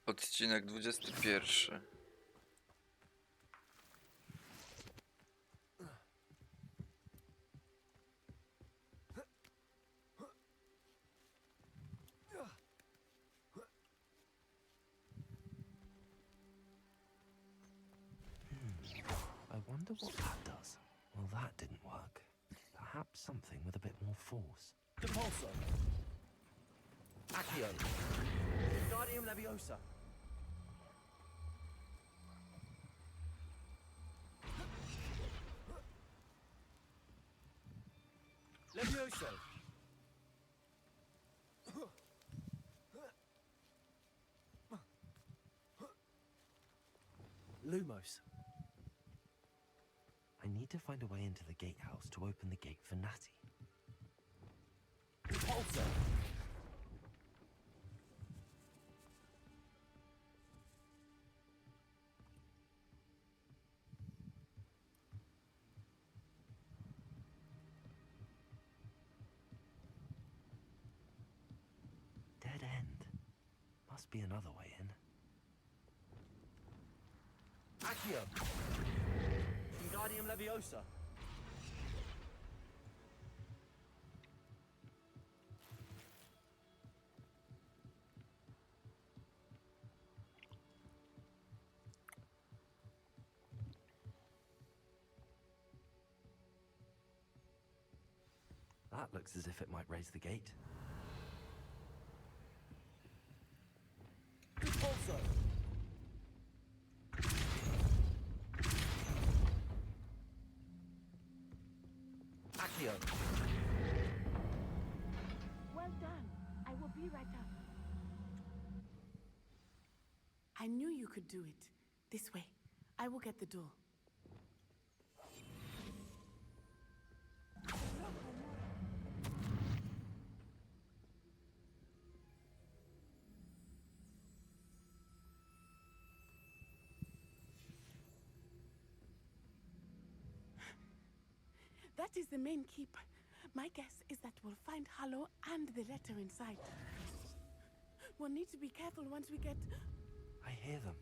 Odcinek 21. I wonder what that does. Well, that didn't work. Perhaps something with a bit more force. Depulso. Accio. Guardium Leviosa. Levioso. Lumos. I need to find a way into the gatehouse to open the gate for Natty. Depulso. Dead end. Must be another way in. Accio. Guardium Leviosa. That looks as if it might raise the gate. Depulso. Accio. Well done. I will be right up. I knew you could do it. This way. I will get the door. That is the main keep. My guess is that we'll find Hallow and the letter inside. We'll need to be careful once we get... I hear them.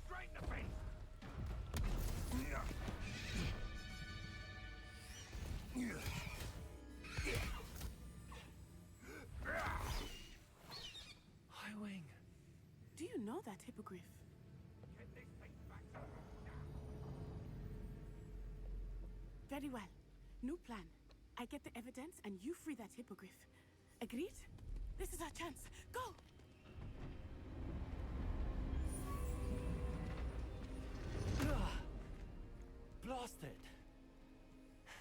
Straight in the face. High Wing. Do you know that hippogriff? Very well. New plan. I get the evidence and you free that hippogriff. Agreed? This is our chance. Go! Blasted!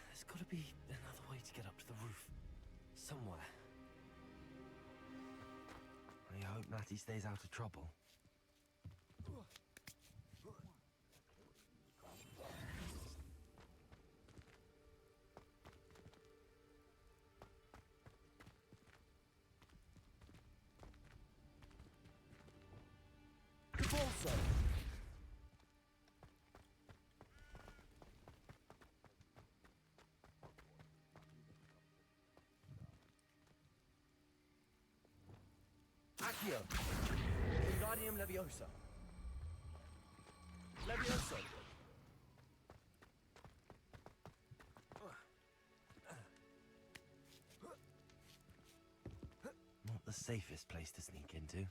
There's got to be another way to get up to the roof. Somewhere. I hope Natty stays out of trouble. Depulso. Accio. Guardium Leviosa. Levioso. Not the safest place to sneak into.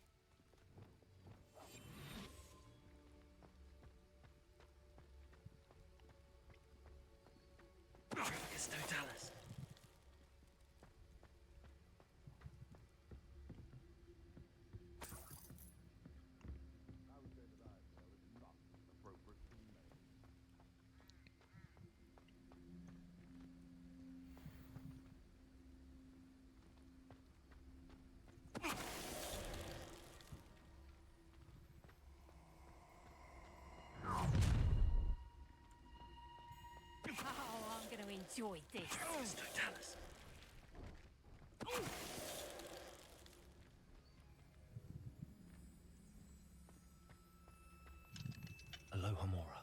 Totalis. Oh, I'm going to enjoy this. Totalis. Aloha Mora.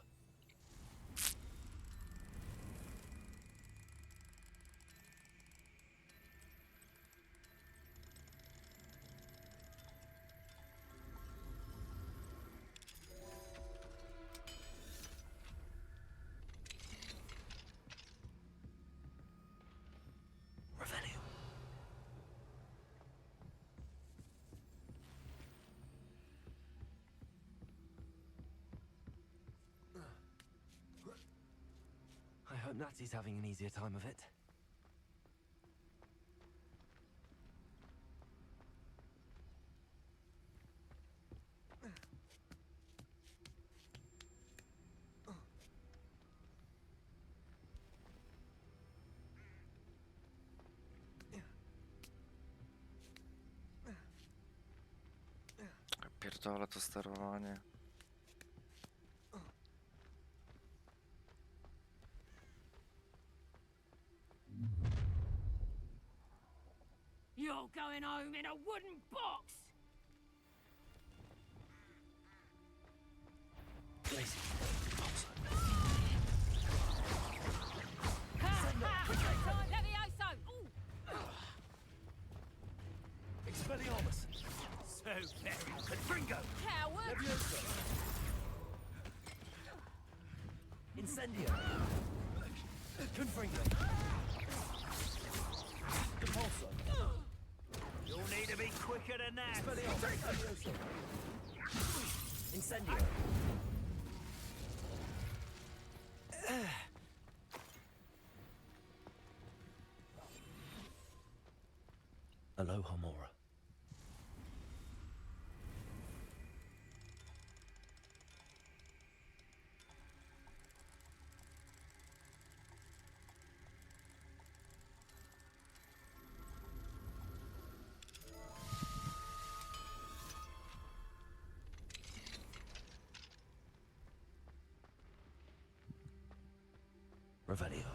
hope Natty's having an easier time of it. Pierdolę to sterowanie. You're going home in a wooden box! Lazy. Time Levioso! Ooh. Expelliarmus. So very Confringo. Coward! Leviosa. Incendio. Confringo. Compulso. You'll need to be quicker than that. Expelliarmus. Leviosa. Incendio. Aloha Mora. Revelio.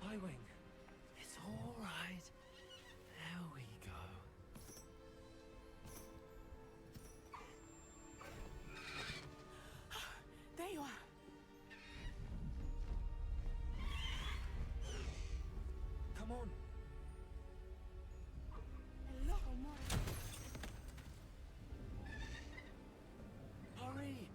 Highwing. It's all right. There we go. There you are. Come on. Hello, Mora. Hurry.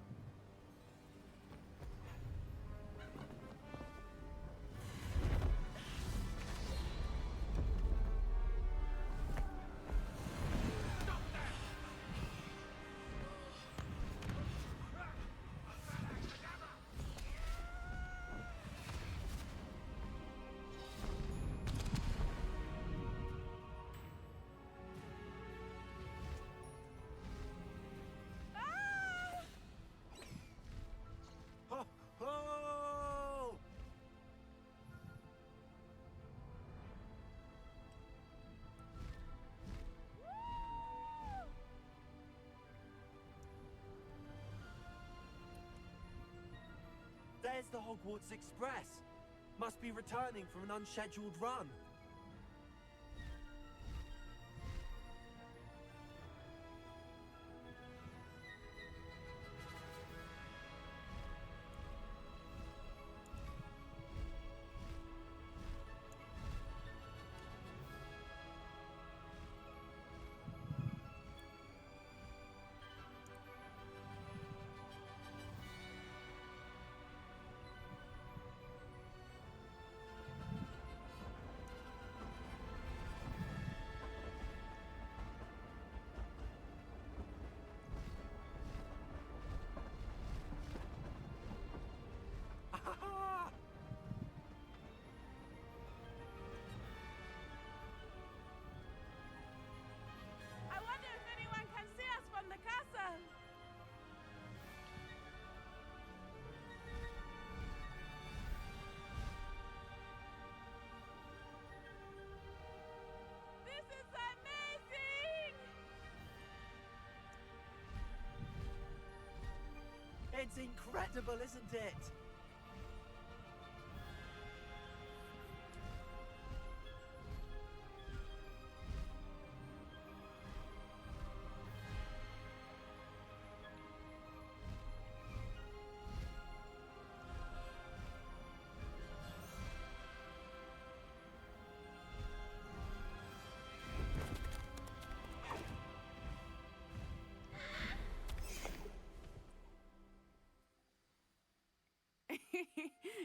Ho, ho! There's the Hogwarts Express. Must be returning from an unscheduled run. It's incredible, isn't it?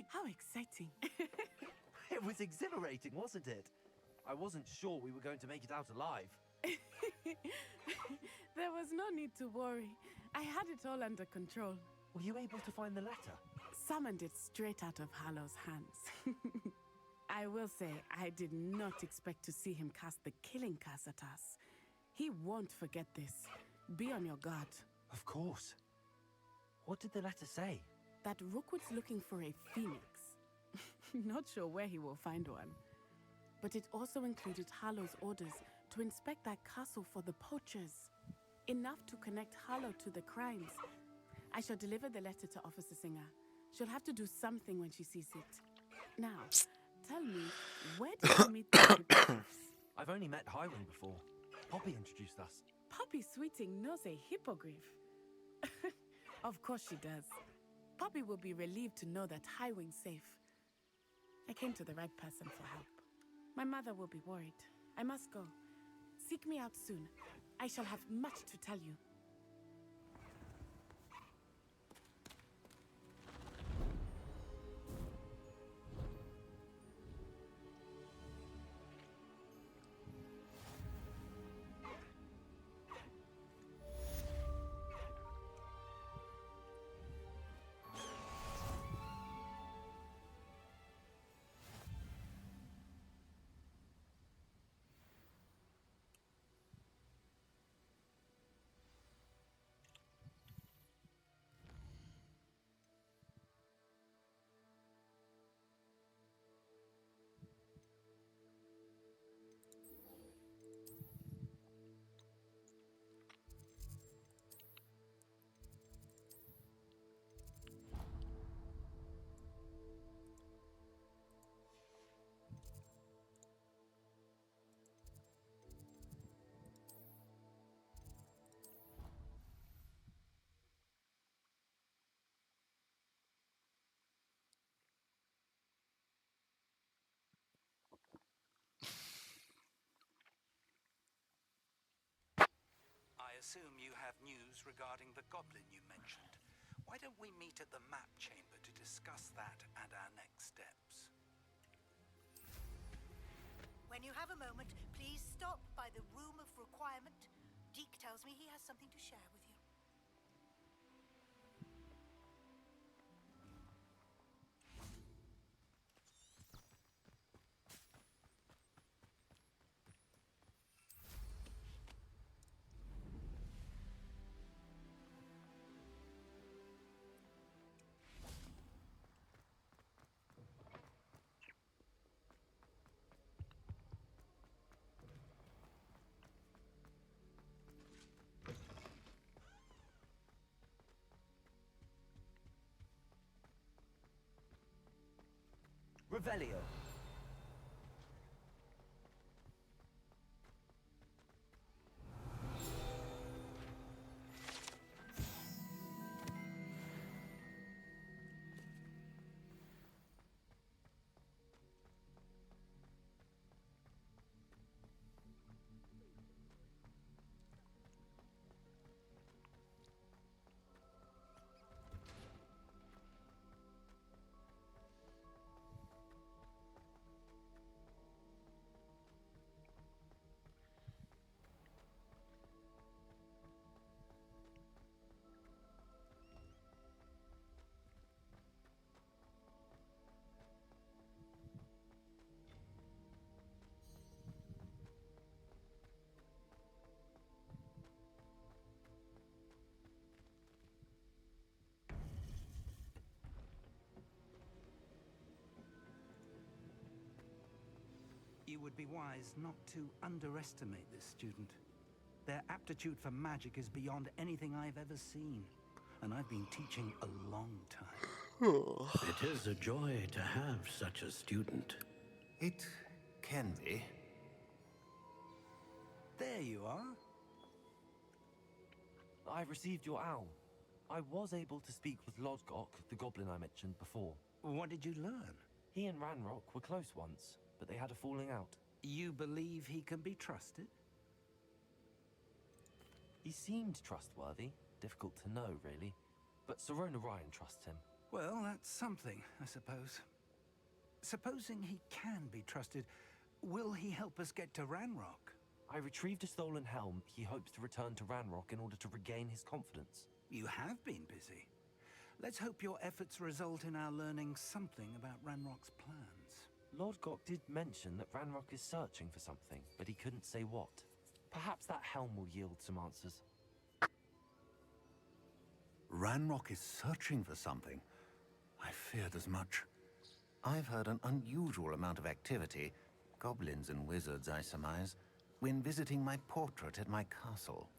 How exciting. It was exhilarating, wasn't it? I wasn't sure we were going to make it out alive. There was no need to worry. I had it all under control. Were you able to find the letter? Summoned it straight out of Hallow's hands. I will say, I did not expect to see him cast the killing curse at us. He won't forget this. Be on your guard. Of course. What did the letter say? That Rookwood's looking for a phoenix. Not sure where he will find one. But it also included Harlow's orders to inspect that castle for the poachers. Enough to connect Harlow to the crimes. I shall deliver the letter to Officer Singer. She'll have to do something when she sees it. Now, tell me, where did you meet the hippogriffs? I've only met Highwing before. Poppy introduced us. Poppy Sweeting knows a hippogriff. Of course she does. Poppy will be relieved to know that Highwing's safe. I came to the right person for help. My mother will be worried. I must go. Seek me out soon. I shall have much to tell you. I assume you have news regarding the goblin you mentioned. Why don't we meet at the map chamber to discuss that and our next steps? When you have a moment, please stop by the Room of Requirement. Deke tells me he has something to share with you. Revelio. You would be wise not to underestimate this student. Their aptitude for magic is beyond anything I've ever seen. and I've been teaching a long time. It is a joy to have such a student. It can be. There you are. I received your owl. I was able to speak with Lodgok, the goblin I mentioned before. What did you learn? He and Ranrock were close once, but they had a falling out. You believe he can be trusted? He seemed trustworthy. Difficult to know, really. But Serona Ryan trusts him. Well, that's something, I suppose. Supposing he can be trusted, will he help us get to Ranrock? I retrieved a stolen helm. He hopes to return to Ranrock in order to regain his confidence. You have been busy. Let's hope your efforts result in our learning something about Ranrock's plans. Lodgok did mention that Ranrock is searching for something, but he couldn't say what. Perhaps that helm will yield some answers. Ranrock is searching for something. I feared as much. I've heard an unusual amount of activity, goblins and wizards, I surmise, when visiting my portrait at my castle.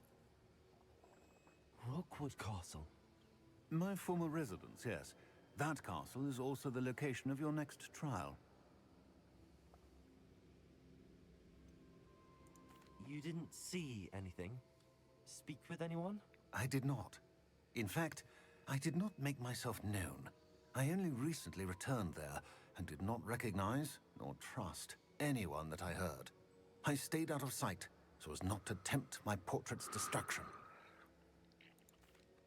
Rookwood Castle. My former residence, yes. That castle is also the location of your next trial. You didn't see anything? Speak with anyone? I did not. In fact, I did not make myself known. I only recently returned there and did not recognize nor trust anyone that I heard. I stayed out of sight so as not to tempt my portrait's destruction.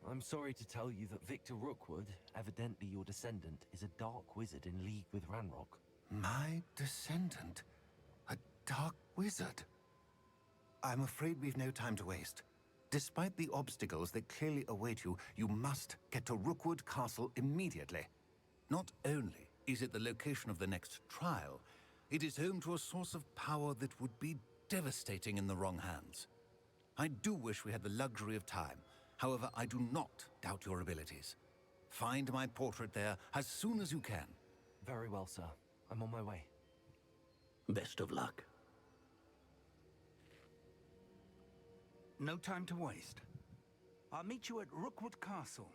I'm sorry to tell you that Victor Rookwood, evidently your descendant, is a dark wizard in league with Ranrock. My descendant? A dark wizard? I'm afraid we've no time to waste. Despite the obstacles that clearly await you, you must get to Rookwood Castle immediately. Not only is it the location of the next trial, it is home to a source of power that would be devastating in the wrong hands. I do wish we had the luxury of time. However, I do not doubt your abilities. Find my portrait there as soon as you can. Very well, sir. I'm on my way. Best of luck. No time to waste. I'll meet you at Rookwood Castle.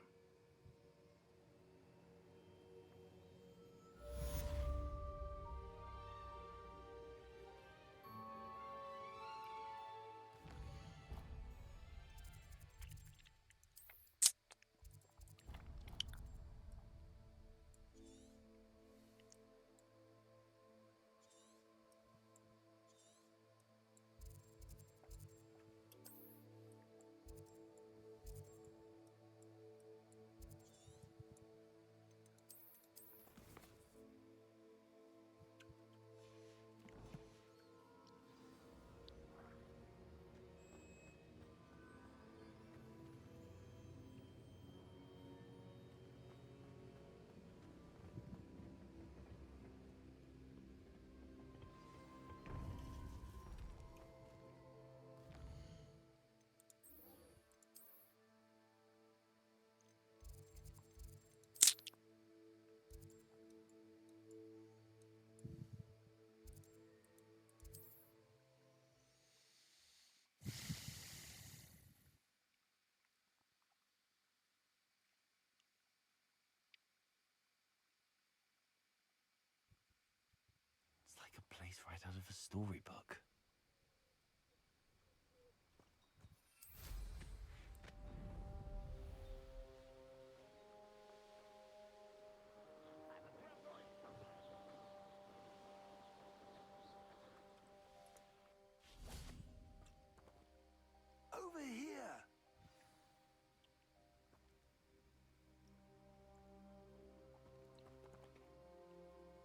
It's like a place right out of a storybook. Over here!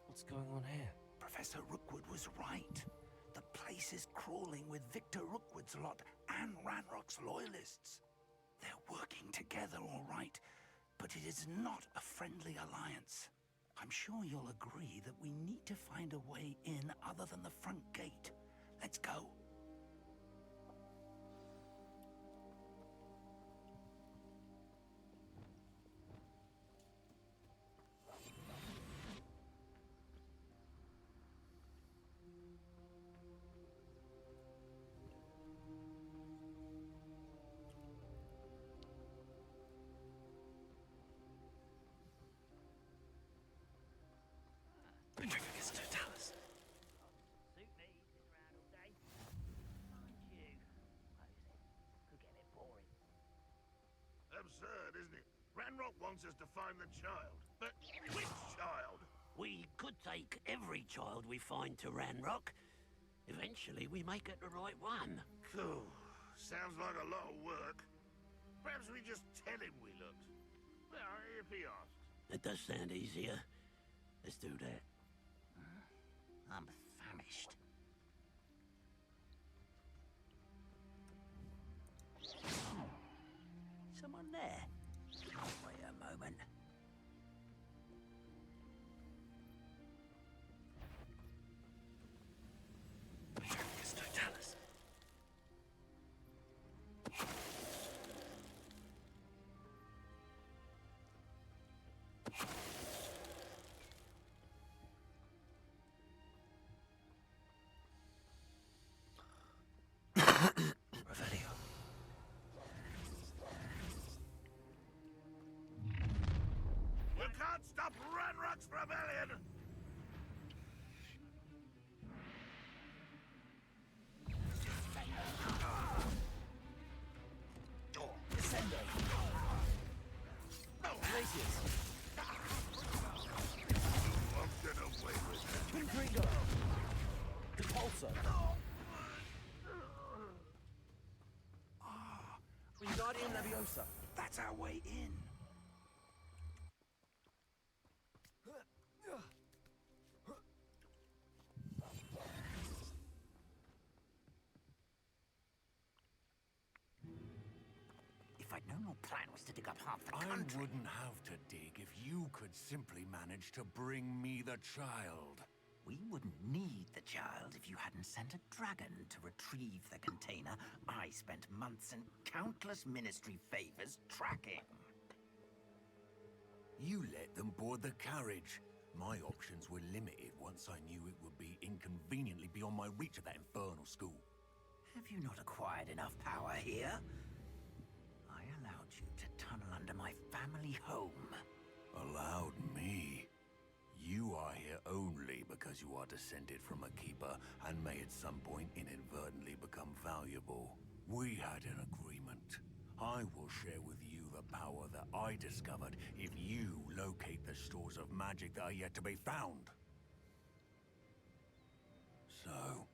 What's going on here? Professor Rookwood was right. The place is crawling with Victor Rookwood's lot and Ranrock's loyalists. They're working together, all right, but it is not a friendly alliance. I'm sure you'll agree that we need to find a way in other than the front gate. Let's go. absurd, isn't it? Ranrock wants us to find the child. But which child? We could take every child we find to Ranrock. Eventually, we may get the right one. Cool. Sounds like a lot of work. Perhaps we just tell him we looked. Well, if he asks. It does sound easier. Let's do that. I'm famished. Someone there? Wait a moment. It's Totalis. Revelio. You can't stop Ranrock's rebellion! I'm gonna away with that. Wingardium Leviosa. That's our way in. If I'd known your plan was to dig up half the I country... wouldn't have to dig if you could simply manage to bring me the child. We wouldn't need the child if you hadn't sent a dragon to retrieve the container I spent months and countless ministry favors tracking. You let them board the carriage. My options were limited once I knew it would be inconveniently beyond my reach at that infernal school. Have you not acquired enough power here? I allowed you to tunnel under my family home. Allowed me? You are here only because you are descended from a keeper and may at some point inadvertently become valuable. We had an agreement. I will share with you the power that I discovered if you locate the stores of magic that are yet to be found. So,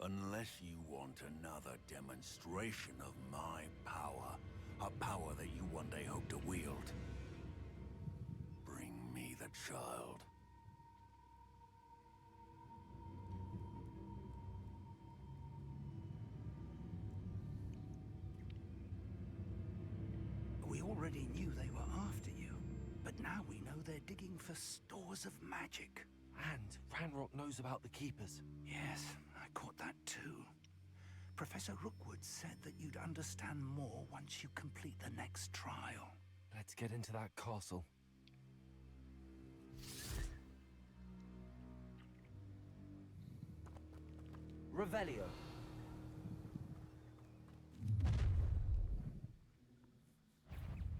unless you want another demonstration of my power, a power that you one day hope to wield, bring me the child. We already knew they were after you, but now we know they're digging for stores of magic. And Ranrock knows about the Keepers. Yes, I caught that too. Professor Rookwood said that you'd understand more once you complete the next trial. Let's get into that castle. Revelio.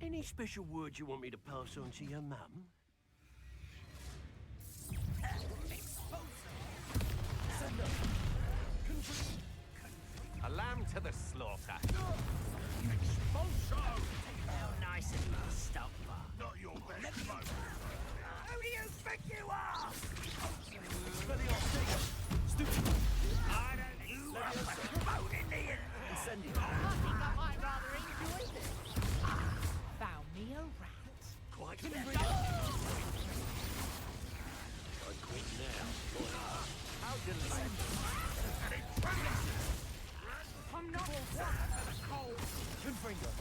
Any special words you want me to pass on to your mum? A lamb to the slaughter. How nice of you to stop by. Not your best moment. Who do you think you are? I don't you are promoting me in. I think I might rather enjoy this. Found me a rat. Quite I quit now. How delightful. I'm not one for the cold. Confringo.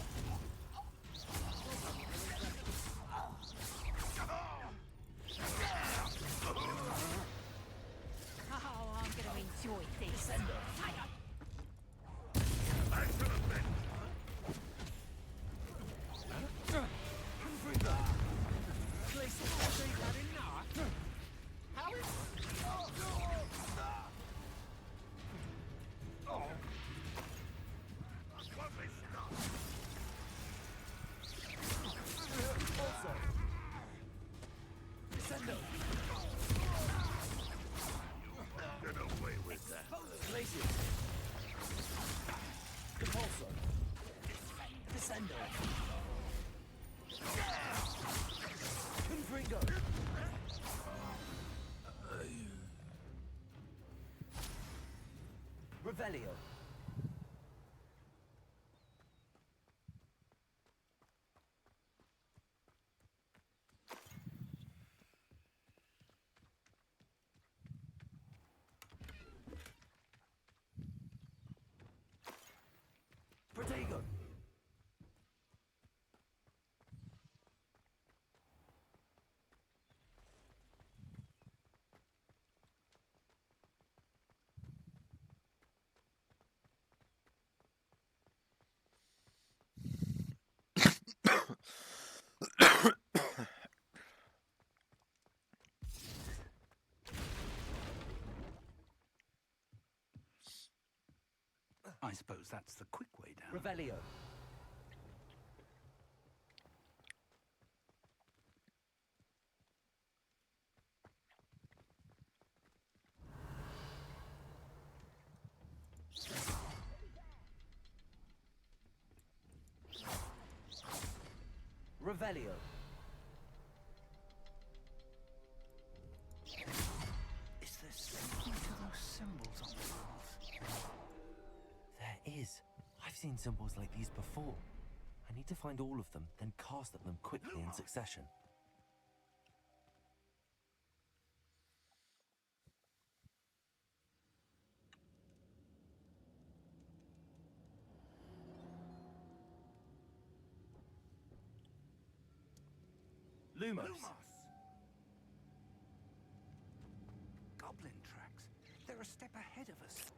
Oh, I'm going to enjoy this. How is... Get away with that. Compulso. Descendo. Confringo. Revelio. Protego. I suppose that's the quick way down. Revelio. Revelio. Is there something to those symbols on the walls? There is. I've seen symbols like these before. I need to find all of them, then cast at them quickly in succession. Lumos. Goblin tracks. They're a step ahead of us.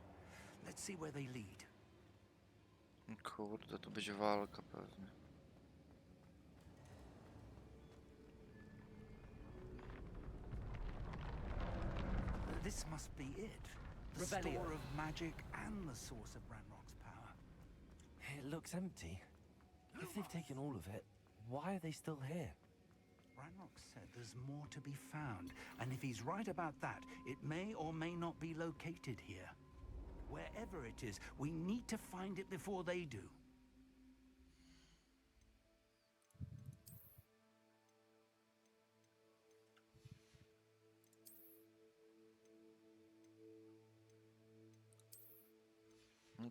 Let's see where they lead. Kurde, to będzie walka pewnie. This must be it. The Revelio. store of magic and the source of Ranrock's power. It looks empty. If they've taken all of it, why are they still here? Ranrock said there's more to be found, and if he's right about that, it may or may not be located here. Wherever it is, we need to find it before they do.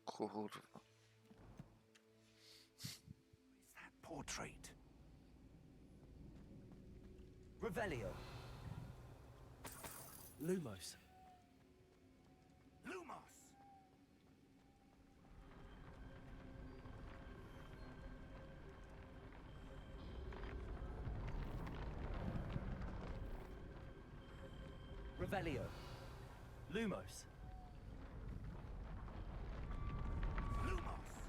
Kurwa. Is that portrait? Revelio. Lumos. Lumos! Revelio. Lumos. Lumos!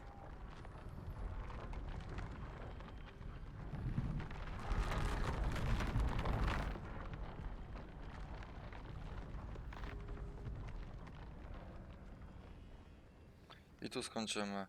I tu skończymy.